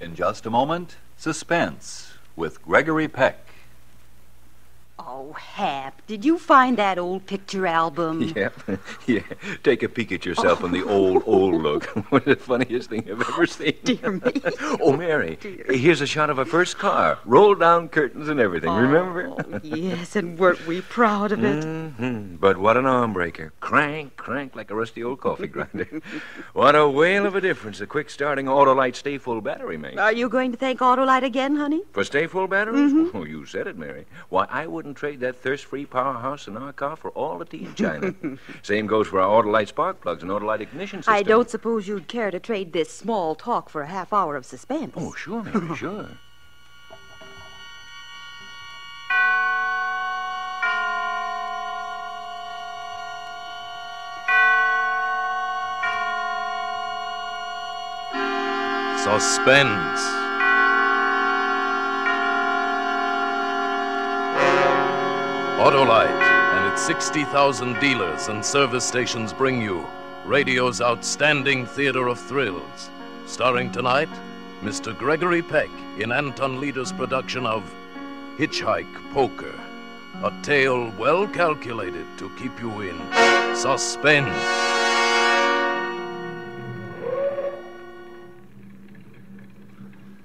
In just a moment, Suspense with Gregory Peck. Oh, Hap, did you find that old picture album? Yep. Yeah. Take a peek at yourself in the old look. One of the funniest thing I've ever seen. Dear me. Oh, Mary, Dear. here's a shot of a first car. Roll down curtains and everything, remember? Oh, yes, and weren't we proud of it? Mm-hmm. But what an arm breaker. Crank like a rusty old coffee grinder. What a whale of a difference a quick starting Autolite Stay Full battery makes. Are you going to thank Autolite again, honey? For Stay Full batteries? Mm-hmm. Oh, you said it, Mary. Why, I wouldn't trade that thirst-free powerhouse in our car for all the tea in China. Same goes for our Autolite spark plugs and Autolite ignition system. I don't suppose you'd care to trade this small talk for a half hour of suspense. Oh, sure, Mary, sure. Suspense. Autolite and its 60,000 dealers and service stations bring you radio's outstanding theater of thrills. Starring tonight, Mr. Gregory Peck in Anton Leader's production of Hitchhike Poker, a tale well calculated to keep you in suspense.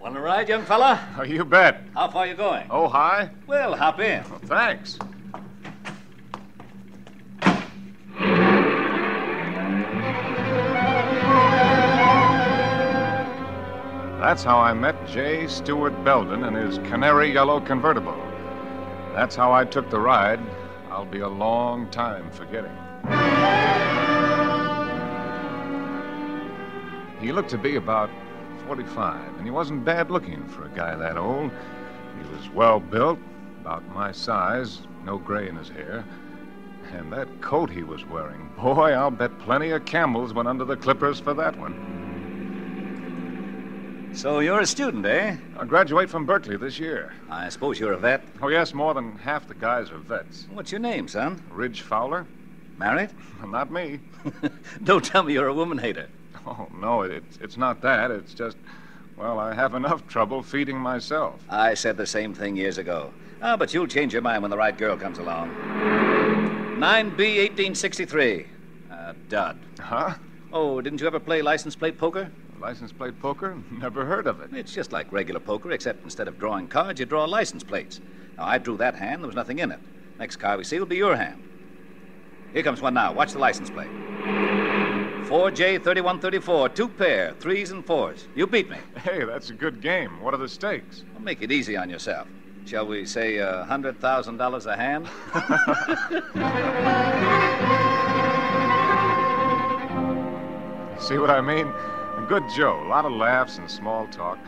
Want to ride, young fella? Oh, you bet. How far you going? Oh, hi? Well, hop in. Well, thanks. That's how I met J. Stewart Belden in his canary yellow convertible. That's how I took the ride. I'll be a long time forgetting. He looked to be about 45, and he wasn't bad looking for a guy that old. He was well built, about my size, no gray in his hair. And that coat he was wearing, boy, I'll bet plenty of camels went under the clippers for that one. So you're a student, eh? I'll graduate from Berkeley this year. I suppose you're a vet. Oh, yes, more than half the guys are vets. What's your name, son? Ridge Fowler? Married? Not me. Don't tell me you're a woman hater. Oh, no, it's not that. It's just, well, I have enough trouble feeding myself. I said the same thing years ago. But you'll change your mind when the right girl comes along. 9B 1863. Dud. Huh? Oh, didn't you ever play license plate poker? License plate poker? Never heard of it. It's just like regular poker, except instead of drawing cards, you draw license plates. Now, I drew that hand. There was nothing in it. Next card we see will be your hand. Here comes one now. Watch the license plate. 4J 3134, 2 pair, 3s and 4s. You beat me. Hey, that's a good game. What are the stakes? Well, make it easy on yourself. Shall we say $100,000 a hand? See what I mean? A good Joe. A lot of laughs and small talk.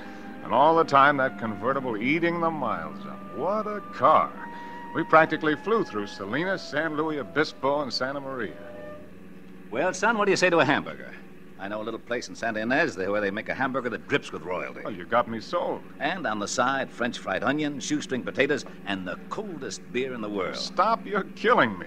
And all the time, that convertible eating the miles up. What a car. We practically flew through Salinas, San Luis Obispo, and Santa Maria. Well, son, what do you say to a hamburger? I know a little place in Santa Ynez where they make a hamburger that drips with royalty. Well, you got me sold. And on the side, French fried onion, shoestring potatoes, and the coldest beer in the world. Stop, you're killing me.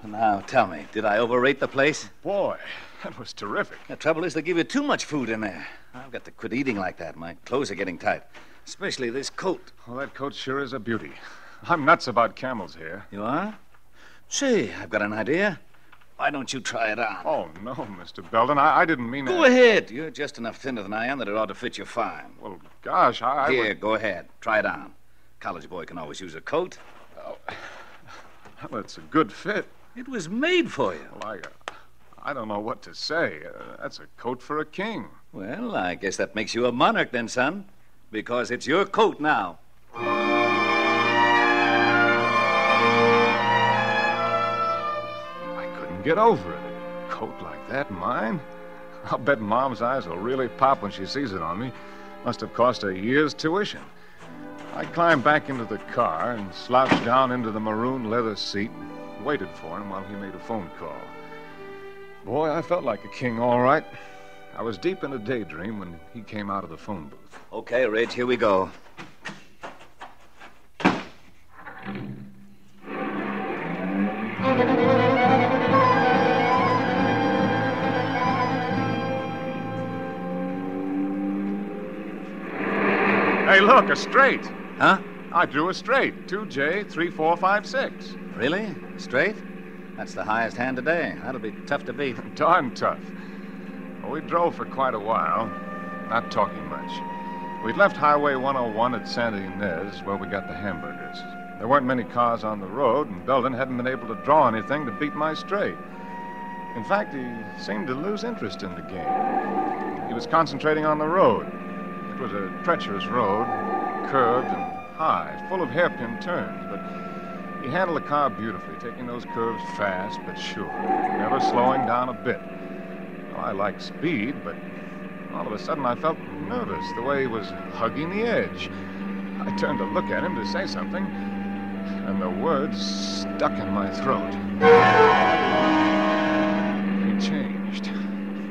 Now, tell me, did I overrate the place? Boy, that was terrific. The trouble is they give you too much food in there. I've got to quit eating like that. My clothes are getting tight, especially this coat. Well, that coat sure is a beauty. I'm nuts about camel's hair. You are? Say, I've got an idea. Why don't you try it on? Oh, no, Mr. Belden. I didn't mean Go ahead. You're just enough thinner than I am that it ought to fit you fine. Well, gosh, I Here, would... go ahead. Try it on. College boy can always use a coat. Oh, well, it's a good fit. It was made for you. Well, I don't know what to say. That's a coat for a king. Well, I guess that makes you a monarch then, son, because it's your coat now. I couldn't get over it. A coat like that, mine? I'll bet Mom's eyes will really pop when she sees it on me. Must have cost a year's tuition. I climbed back into the car and slouched down into the maroon leather seat and waited for him while he made a phone call. Boy, I felt like a king, all right. I was deep in a daydream when he came out of the phone booth. Okay, Ridge, here we go. Hey, look, a straight. Huh? I drew a straight. 2J3456. Really? Straight? That's the highest hand today. That'll be tough to beat. Darn tough. Well, we drove for quite a while, not talking much. We'd left Highway 101 at Santa Ynez, where we got the hamburgers. There weren't many cars on the road, and Belden hadn't been able to draw anything to beat my straight. In fact, he seemed to lose interest in the game. He was concentrating on the road. It was a treacherous road, curved and high, full of hairpin turns, but he handled the car beautifully, taking those curves fast but sure, never slowing down a bit. Well, I like speed, but all of a sudden I felt nervous, the way he was hugging the edge. I turned to look at him to say something, and the words stuck in my throat. He changed.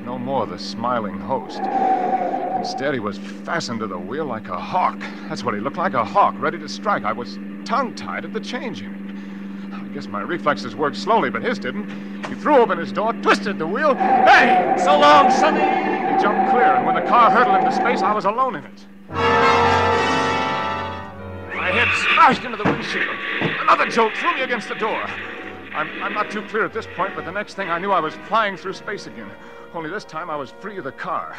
No more the smiling host. Instead, he was fastened to the wheel like a hawk. That's what he looked like, a hawk, ready to strike. I was tongue-tied at the changing. I guess my reflexes worked slowly, but his didn't. He threw open his door, twisted the wheel. Hey! So long, Sonny! He jumped clear, and when the car hurtled into space, I was alone in it. My head smashed into the windshield. Another jolt threw me against the door. I'm not too clear at this point, but the next thing I knew, I was flying through space again. Only this time I was free of the car.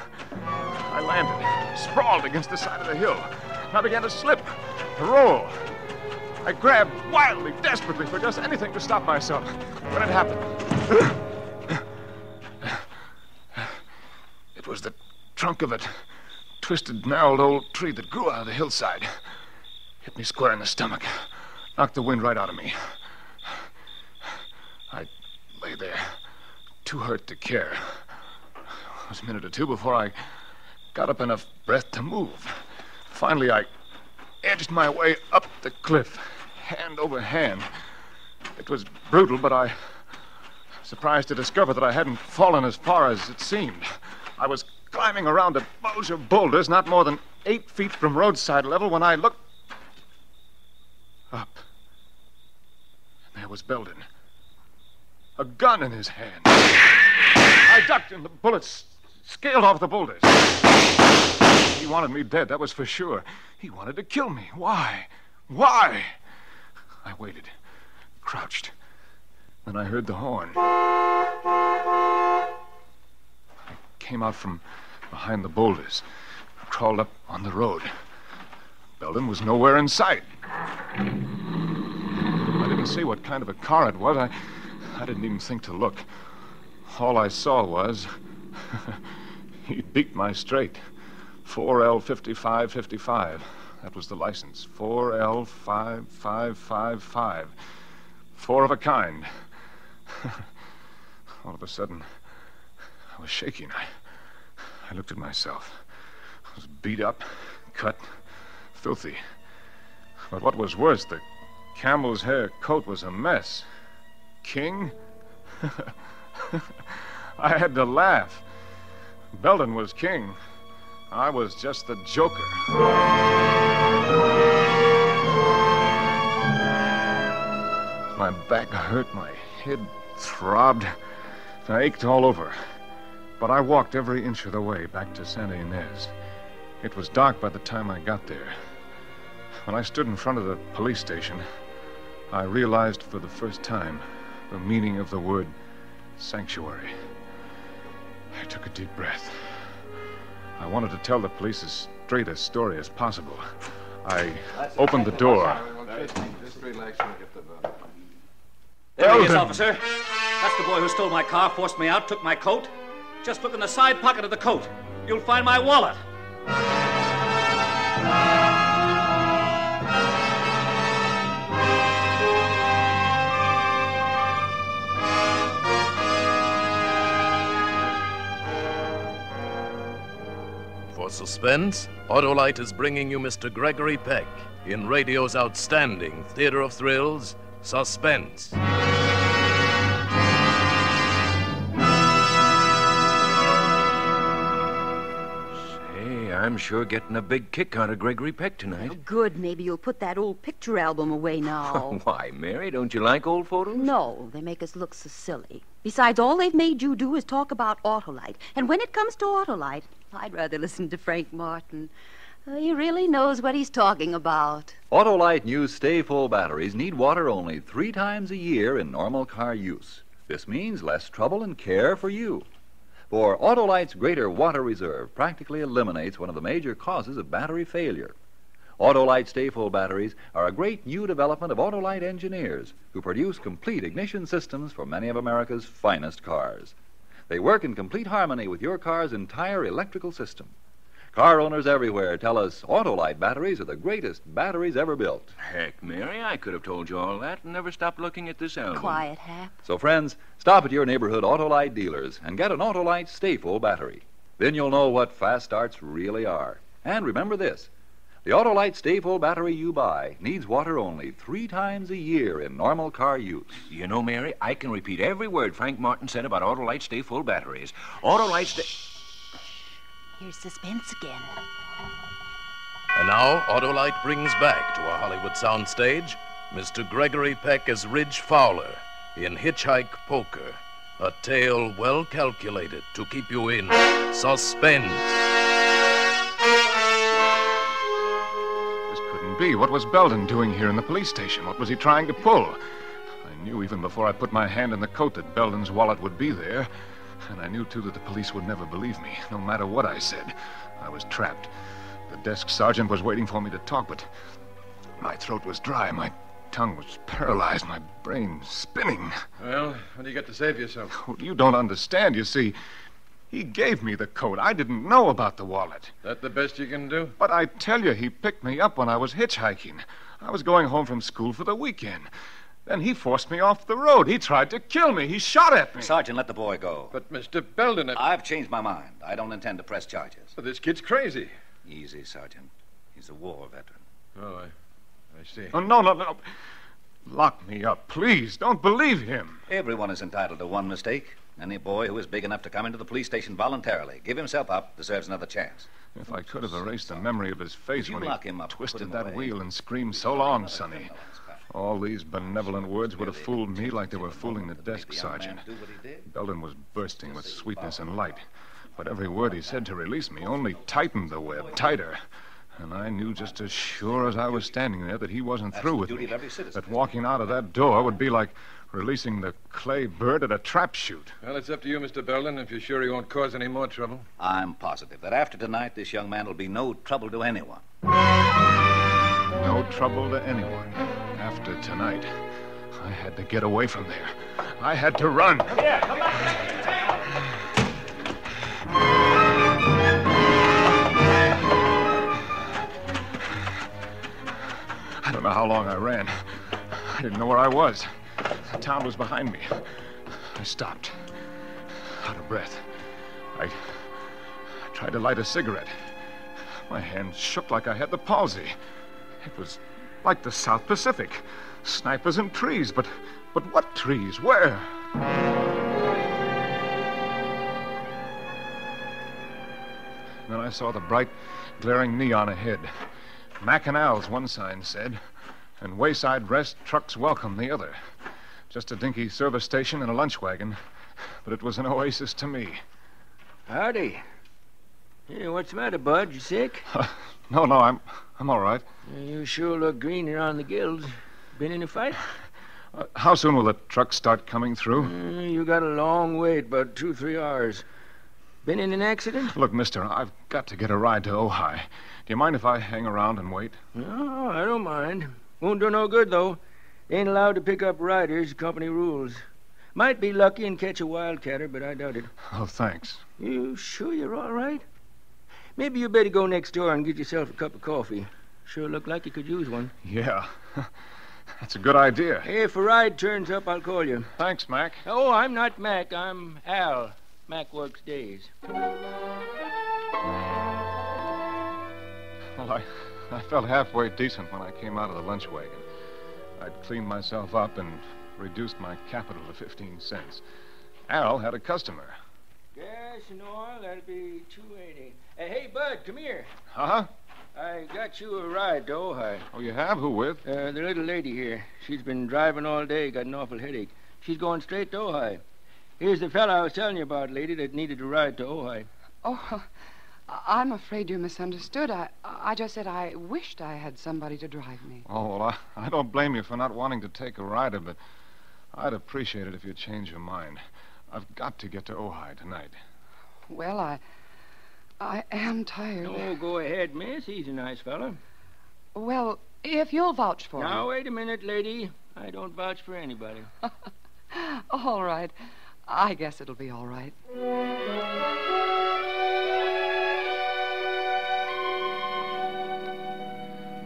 I landed, sprawled against the side of the hill. I began to slip, to roll. I grabbed wildly, desperately for just anything to stop myself. When it happened, it was the trunk of a twisted, gnarled old tree that grew out of the hillside. Hit me square in the stomach, knocked the wind right out of me. I lay there, too hurt to care. It was a minute or two before I got up enough breath to move. Finally, I edged my way up the cliff, hand over hand. It was brutal, but I was surprised to discover that I hadn't fallen as far as it seemed. I was climbing around a bulge of boulders not more than 8 feet from roadside level when I looked up. And there was Belden, a gun in his hand. I ducked and the bullets scaled off the boulders. He wanted me dead, that was for sure. He wanted to kill me. Why? Why? I waited, crouched. Then I heard the horn. I came out from behind the boulders, crawled up on the road. Belden was nowhere in sight. I didn't see what kind of a car it was. I didn't even think to look. All I saw was he beat my straight. 4L5555. That was the license. 4L5555. 4 of a kind. All of a sudden, I was shaking. I looked at myself. I was beat up, cut, filthy. But what was worse, the camel's hair coat was a mess. King? I had to laugh. Belden was king. I was just the joker. My back hurt, my head throbbed, and I ached all over. But I walked every inch of the way back to Santa Ynez. It was dark by the time I got there. When I stood in front of the police station, I realized for the first time the meaning of the word sanctuary. I took a deep breath. I wanted to tell the police as straight a story as possible. I opened the door. There he is, officer. That's the boy who stole my car, forced me out, took my coat. Just look in the side pocket of the coat. You'll find my wallet. For Suspense, Autolite is bringing you Mr. Gregory Peck in radio's outstanding theater of thrills, Suspense. I'm sure getting a big kick out of Gregory Peck tonight. Oh, good. Maybe you'll put that old picture album away now. Why, Mary, don't you like old photos? No, they make us look so silly. Besides, all they've made you do is talk about Autolite. And when it comes to Autolite, I'd rather listen to Frank Martin. He really knows what he's talking about. Autolite new Stay Full batteries need water only 3 times a year in normal car use. This means less trouble and care for you. For Autolite's greater water reserve practically eliminates one of the major causes of battery failure. Autolite Stay Full batteries are a great new development of Autolite engineers who produce complete ignition systems for many of America's finest cars. They work in complete harmony with your car's entire electrical system. Car owners everywhere tell us Autolite batteries are the greatest batteries ever built. Heck, Mary, I could have told you all that and never stopped looking at this album. Quiet, Hap. So, friends, stop at your neighborhood Autolite dealers and get an Autolite Stay Full battery. Then you'll know what fast starts really are. And remember this, the Autolite Stay Full battery you buy needs water only 3 times a year in normal car use. You know, Mary, I can repeat every word Frank Martin said about Autolite Stay Full batteries. Autolite Stay... Here's Suspense again. And now, Autolite brings back to a Hollywood soundstage Mr. Gregory Peck as Ridge Fowler in Hitchhike Poker, a tale well calculated to keep you in suspense. This couldn't be. What was Belden doing here in the police station? What was he trying to pull? I knew even before I put my hand in the coat that Belden's wallet would be there. And I knew, too, that the police would never believe me, no matter what I said. I was trapped. The desk sergeant was waiting for me to talk, but my throat was dry, my tongue was paralyzed, my brain spinning. Well, what do you got to say for yourself? Oh, you don't understand, you see. He gave me the coat. I didn't know about the wallet. That the best you can do? But I tell you, he picked me up when I was hitchhiking. I was going home from school for the weekend. Then he forced me off the road. He tried to kill me. He shot at me. Sergeant, let the boy go. But, Mr. Belden... I've changed my mind. I don't intend to press charges. Well, this kid's crazy. Easy, Sergeant. He's a war veteran. Oh, I see. Oh, no. Lock me up, please. Don't believe him. Everyone is entitled to one mistake. Any boy who is big enough to come into the police station voluntarily, give himself up, deserves another chance. If I could have erased the memory of his face Would you when lock he him up, put twisted him that away? wheel and screamed, "So long, Sonny." All these benevolent words would have fooled me like they were fooling the desk sergeant. Belden was bursting with sweetness and light. But every word he said to release me only tightened the web tighter. And I knew just as sure as I was standing there that he wasn't through with me. That walking out of that door would be like releasing the clay bird at a trap shoot. Well, it's up to you, Mr. Belden, if you're sure he won't cause any more trouble. I'm positive that after tonight, this young man will be no trouble to anyone. No trouble to anyone. After tonight, I had to get away from there. I had to run. Yeah, come on. I don't know how long I ran. I didn't know where I was. The town was behind me. I stopped, out of breath. I tried to light a cigarette. My hand shook like I had the palsy. It was like the South Pacific. Snipers and trees, but what trees? Where? Then I saw the bright, glaring neon ahead. Mac and Al's, one sign said, and Wayside Rest, Trucks Welcome, the other. Just a dinky service station and a lunch wagon, but it was an oasis to me. Howdy. Hey, what's the matter, Bud? You sick? No, I'm all right. You sure look green around the gills. Been in a fight? How soon will the trucks start coming through? You got a long wait, about 2-3 hours. Been in an accident? Look, mister, I've got to get a ride to Ojai. Do you mind if I hang around and wait? No, I don't mind. Won't do no good, though. Ain't allowed to pick up riders, company rules. Might be lucky and catch a wildcatter, but I doubt it. Oh, thanks. You sure you're all right? Maybe you better go next door and get yourself a cup of coffee. Sure look like you could use one. Yeah. That's a good idea. If a ride turns up, I'll call you. Thanks, Mac. Oh, I'm not Mac. I'm Al. Mac works days. Well, I felt halfway decent when I came out of the lunch wagon. I'd cleaned myself up and reduced my capital to 15 cents. Al had a customer. Gas and oil, that'll be $2.80. Hey, Bud, come here. Huh? I got you a ride to Ojai. Oh, you have? Who with? The little lady here. She's been driving all day, got an awful headache. She's going straight to Ojai. Here's the fella I was telling you about, lady, that needed a ride to Ojai. Oh, I'm afraid you misunderstood. I just said I wished I had somebody to drive me. Oh, well, I don't blame you for not wanting to take a rider, but I'd appreciate it if you'd change your mind. I've got to get to Ojai tonight. Well, I am tired. Oh, go ahead, miss. He's a nice fellow. Well, if you'll vouch for Now, me. wait a minute, lady. I don't vouch for anybody. All right. I guess it'll be all right.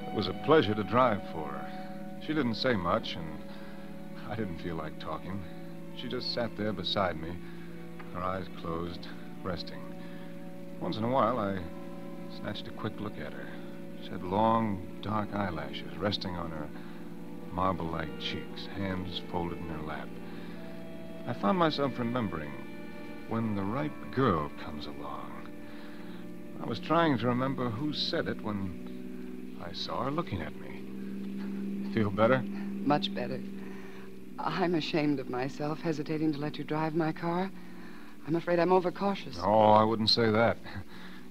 It was a pleasure to drive for her. She didn't say much, and I didn't feel like talking. She just sat there beside me, her eyes closed, resting. Once in a while, I snatched a quick look at her. She had long, dark eyelashes resting on her marble-like cheeks, hands folded in her lap. I found myself remembering when the right girl comes along. I was trying to remember who said it when I saw her looking at me. Feel better? Much better. I'm ashamed of myself, hesitating to let you drive my car. I'm afraid I'm overcautious. Oh, I wouldn't say that.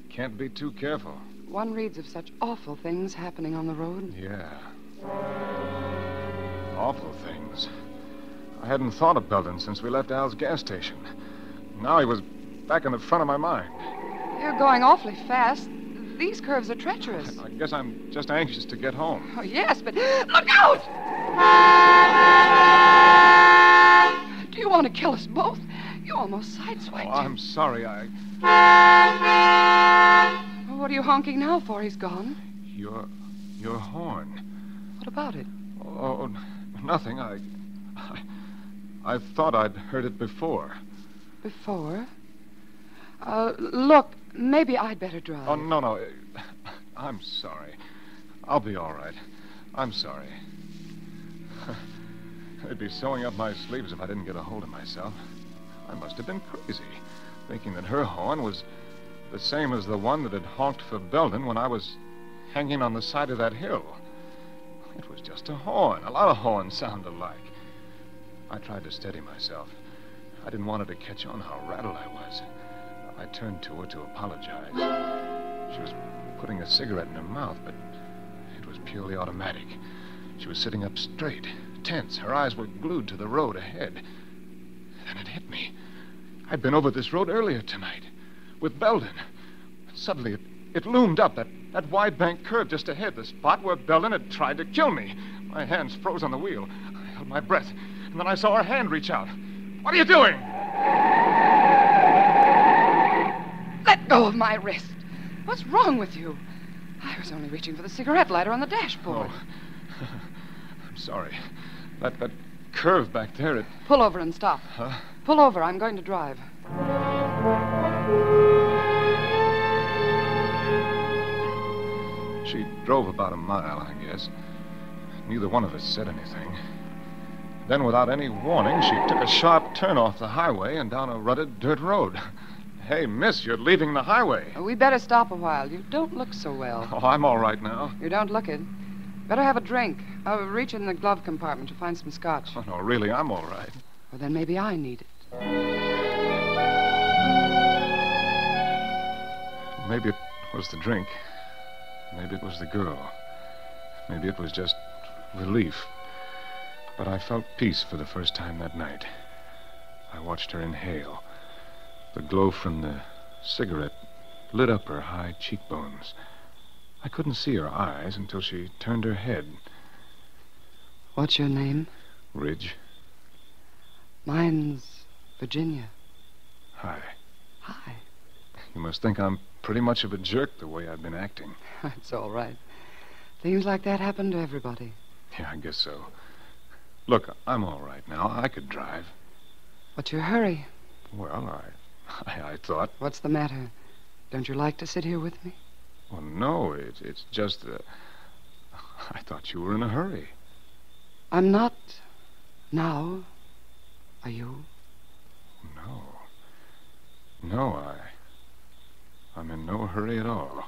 Can't be too careful. One reads of such awful things happening on the road. Yeah. Awful things. I hadn't thought of Belden since we left Al's gas station. Now he was back in the front of my mind. You're going awfully fast. These curves are treacherous. I guess I'm just anxious to get home. Oh, yes, but look out! Do you want to kill us both? You almost sideswiped Oh, I'm sorry. What are you honking now for? He's gone. Your horn. What about it? Oh, nothing. I thought I'd heard it before. Before? Look, maybe I'd better drive. Oh, no. I'm sorry. I'll be all right. I'm sorry. They'd be sewing up my sleeves if I didn't get a hold of myself. I must have been crazy, thinking that her horn was the same as the one that had honked for Belden when I was hanging on the side of that hill. It was just a horn. A lot of horns sound alike. I tried to steady myself. I didn't want her to catch on how rattled I was. I turned to her to apologize. She was putting a cigarette in her mouth, but it was purely automatic. She was sitting up straight, tense. Her eyes were glued to the road ahead. Then it hit me. I'd been over this road earlier tonight with Belden. Suddenly, it loomed up, that wide bank curve just ahead, the spot where Belden had tried to kill me. My hands froze on the wheel. I held my breath, and then I saw her hand reach out. What are you doing? Let go of my wrist. What's wrong with you? I was only reaching for the cigarette lighter on the dashboard. Oh. I'm sorry. That curve back there, it... Pull over and stop. Huh? Pull over. I'm going to drive. She drove about a mile, I guess. Neither one of us said anything. Then, without any warning, she took a sharp turn off the highway and down a rutted dirt road. Hey, miss, you're leaving the highway. We better stop a while. You don't look so well. Oh, I'm all right now. You don't look it. Better have a drink. I'll reach in the glove compartment to find some scotch. Oh, no, really, I'm all right. Well, then maybe I need it. Maybe it was the drink. Maybe it was the girl. Maybe it was just relief. But I felt peace for the first time that night. I watched her inhale. The glow from the cigarette lit up her high cheekbones. I couldn't see her eyes until she turned her head. What's your name? Ridge. Mine's Virginia. Hi. Hi. You must think I'm pretty much of a jerk the way I've been acting. It's all right. Things like that happen to everybody. Yeah, I guess so. Look, I'm all right now. I could drive. What's your hurry? Well, I thought... What's the matter? Don't you like to sit here with me? Well, no, it's just that... I thought you were in a hurry. I'm not now. Are you? No, I'm in no hurry at all.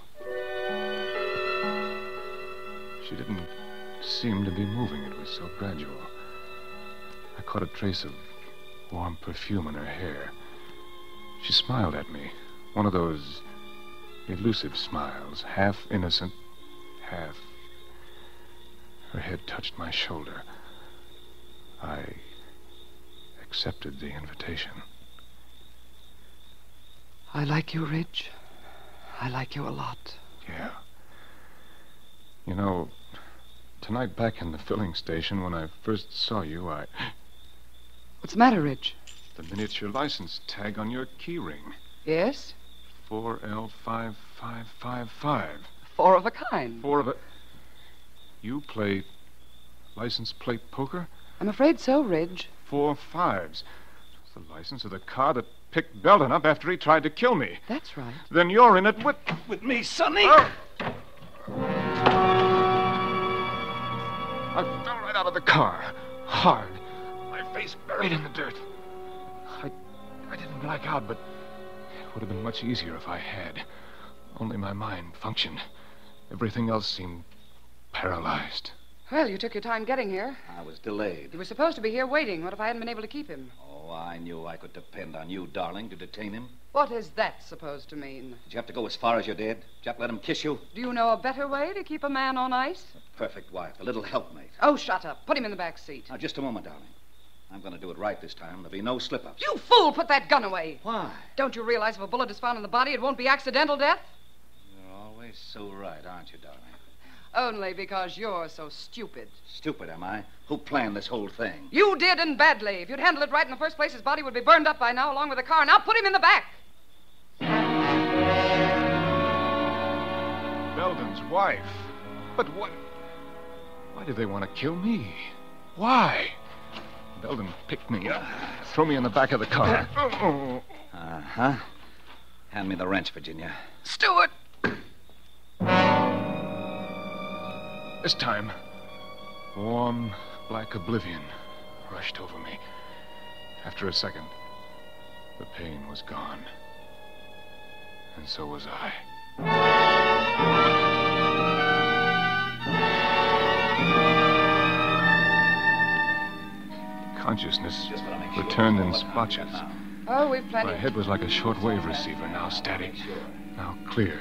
She didn't seem to be moving. It was so gradual. I caught a trace of warm perfume in her hair. She smiled at me. One of those elusive smiles, half innocent, half... Her head touched my shoulder. I accepted the invitation. I like you, Ridge. I like you a lot. Yeah. You know, tonight back in the filling station, when I first saw you, What's the matter, Ridge? The miniature license tag on your key ring. Yes? 4L5555. Four of a kind. Four of a... You play license plate poker? I'm afraid so, Ridge. 4 5s. It's the license of the car that picked Belden up after he tried to kill me. That's right. Then you're in it with me, Sonny. I fell right out of the car, hard, my face buried in the dirt. I didn't black out, but it would have been much easier if I had. Only my mind functioned. Everything else seemed paralyzed. Well, you took your time getting here. I was delayed. You were supposed to be here waiting. What if I hadn't been able to keep him? Oh, I knew I could depend on you, darling, to detain him. What is that supposed to mean? Did you have to go as far as you did? Did you have to let him kiss you? Do you know a better way to keep a man on ice? Perfect wife, a little helpmate. Oh, shut up. Put him in the back seat. Now, just a moment, darling. I'm going to do it right this time. There'll be no slip-ups. You fool! Put that gun away. Why? Don't you realize if a bullet is found in the body, it won't be accidental death? You're always so right, aren't you, darling? Only because you're so stupid. Stupid, am I? Who planned this whole thing? You did, and badly. If you'd handled it right in the first place, his body would be burned up by now, along with the car. Now put him in the back. Belden's wife. But what... Why did they want to kill me? Why? Belden picked me up, threw me in the back of the car. Uh-huh. Hand me the wrench, Virginia. Stewart! This time, warm, black oblivion rushed over me. After a second, the pain was gone. And so was I. Consciousness returned in spotches. Oh, we've plenty. My head was like a shortwave receiver, now static, now clear,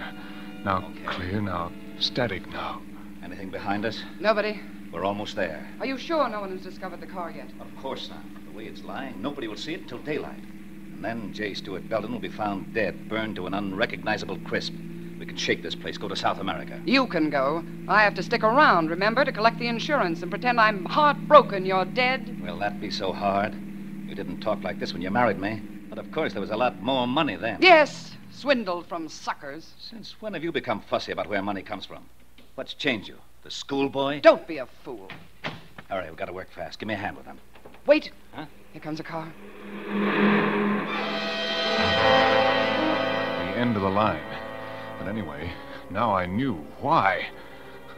now clear, now static, now. Anything behind us? Nobody. We're almost there. Are you sure no one has discovered the car yet? Of course not. The way it's lying, nobody will see it till daylight. And then J. Stuart Belden will be found dead, burned to an unrecognizable crisp. We can shake this place, go to South America. You can go. I have to stick around, remember, to collect the insurance and pretend I'm heartbroken you're dead. Will that be so hard? You didn't talk like this when you married me. But of course, there was a lot more money then. Yes, swindled from suckers. Since when have you become fussy about where money comes from? What's changed you? The schoolboy? Don't be a fool. All right, we've got to work fast. Give me a hand with them. Wait. Huh? Here comes a car. The end of the line. But anyway, now I knew why.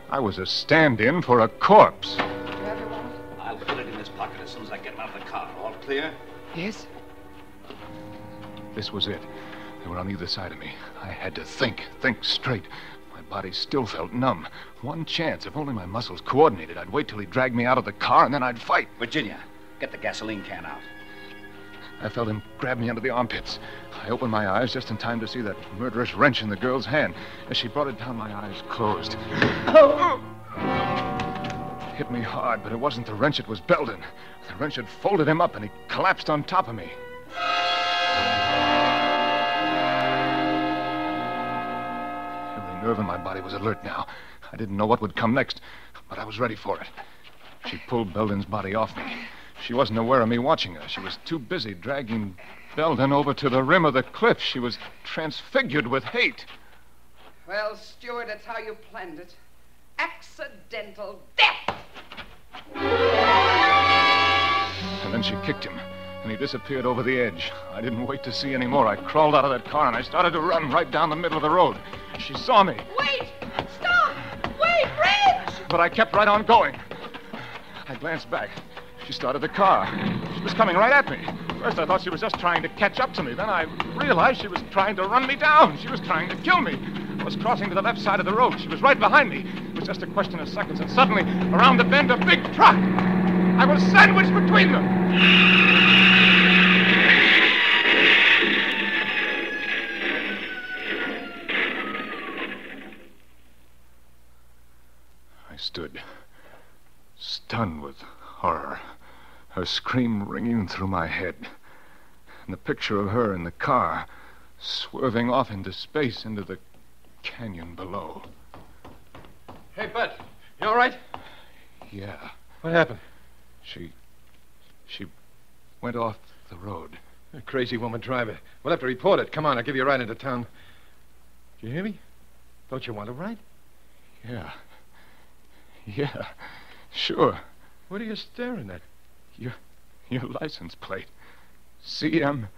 I was a stand-in for a corpse. Do you have your wallet? I'll put it in this pocket as soon as I get him out of the car. All clear? Yes. This was it. They were on either side of me. I had to think straight. My body still felt numb. One chance, if only my muscles coordinated. I'd wait till he dragged me out of the car, and then I'd fight. Virginia, get the gasoline can out. I felt him grab me under the armpits. I opened my eyes just in time to see that murderous wrench in the girl's hand. As she brought it down, my eyes closed. Oh! It hit me hard, but it wasn't the wrench, it was Belden. The wrench had folded him up, and he collapsed on top of me. Every nerve in my body was alert now. I didn't know what would come next, but I was ready for it. She pulled Belden's body off me. She wasn't aware of me watching her. She was too busy dragging Belden over to the rim of the cliff. She was transfigured with hate. Well, Stuart, that's how you planned it. Accidental death! And then she kicked him, and he disappeared over the edge. I didn't wait to see any more. I crawled out of that car, and I started to run right down the middle of the road. She saw me. Wait! Stop! Wait, Ridge! But I kept right on going. I glanced back. She started the car. She was coming right at me. First, I thought she was just trying to catch up to me. Then I realized she was trying to run me down. She was trying to kill me. I was crossing to the left side of the road. She was right behind me. It was just a question of seconds, and suddenly, around the bend, a big truck. I was sandwiched between them. Horror. Her scream ringing through my head. And the picture of her in the car, swerving off into space, into the canyon below. Hey, Bud, you all right? Yeah. What happened? She went off the road. A crazy woman driver. We'll have to report it. Come on, I'll give you a ride into town. Do you hear me? Don't you want a ride? Yeah. Yeah. Sure. What are you staring at? Your license plate. CM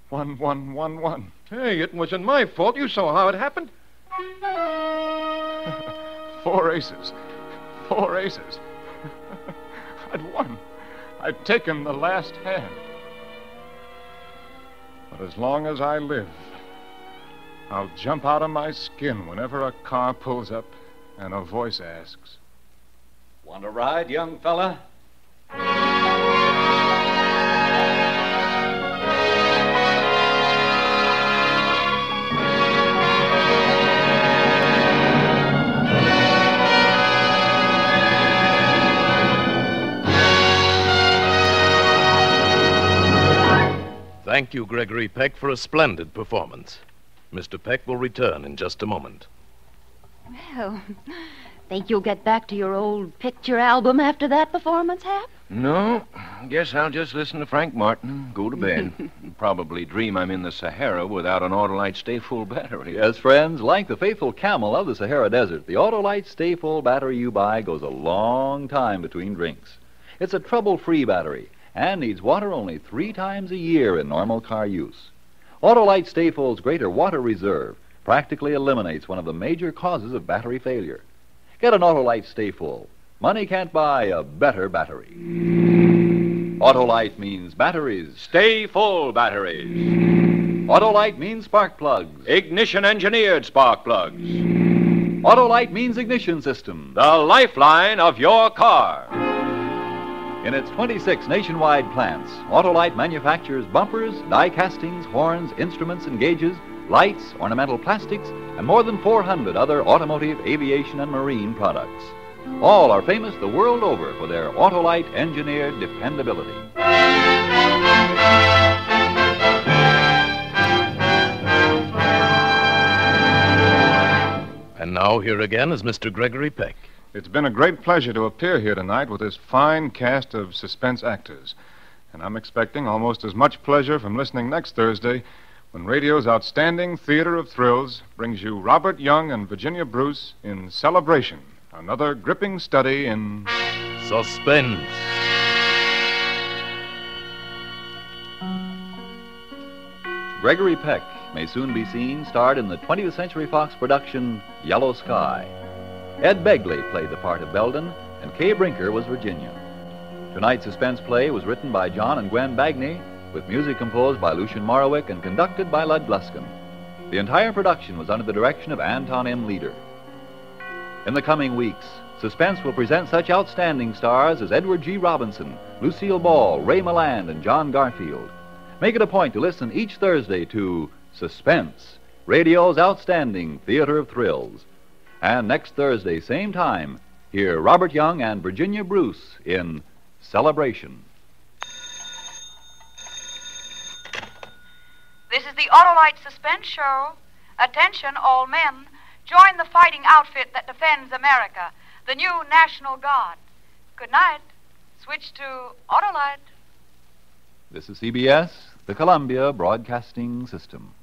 1111. Hey, it wasn't my fault. You saw how it happened. 4 aces. 4 aces. I'd won. I'd taken the last hand. But as long as I live, I'll jump out of my skin whenever a car pulls up and a voice asks, Want a ride, young fella? Thank you, Gregory Peck, for a splendid performance. Mr. Peck will return in just a moment. Well, think you'll get back to your old picture album after that performance, Hap? No, guess I'll just listen to Frank Martin and go to bed. Probably dream I'm in the Sahara without an Autolite Stay Full battery. Yes, friends, like the faithful camel of the Sahara Desert, the Autolite Stay Full battery you buy goes a long time between drinks. It's a trouble-free battery and needs water only 3 times a year in normal car use. Autolite Stay Full's greater water reserve practically eliminates one of the major causes of battery failure. Get an Autolite Stay Full. Money can't buy a better battery. Autolite means batteries. Stay Full batteries. Autolite means spark plugs. Ignition-engineered spark plugs. Autolite means ignition system. The lifeline of your car. In its 26 nationwide plants, Autolite manufactures bumpers, die castings, horns, instruments and gauges, lights, ornamental plastics, and more than 400 other automotive, aviation, and marine products. All are famous the world over for their Autolite engineered dependability. And now here again is Mr. Gregory Peck. It's been a great pleasure to appear here tonight with this fine cast of suspense actors. And I'm expecting almost as much pleasure from listening next Thursday when radio's outstanding theater of thrills brings you Robert Young and Virginia Bruce in Celebration, another gripping study in Suspense. Gregory Peck may soon be seen starred in the 20th Century Fox production Yellow Sky. Ed Begley played the part of Belden, and Kay Brinker was Virginia. Tonight's suspense play was written by John and Gwen Bagney, with music composed by Lucian Morawick and conducted by Lud Gluskin. The entire production was under the direction of Anton M. Leader. In the coming weeks, Suspense will present such outstanding stars as Edward G. Robinson, Lucille Ball, Ray Milland, and John Garfield. Make it a point to listen each Thursday to Suspense, radio's outstanding theater of thrills. And next Thursday, same time, hear Robert Young and Virginia Bruce in Celebration. This is the Autolite Suspense Show. Attention, all men. Join the fighting outfit that defends America, the new National Guard. Good night. Switch to Autolite. This is CBS, the Columbia Broadcasting System.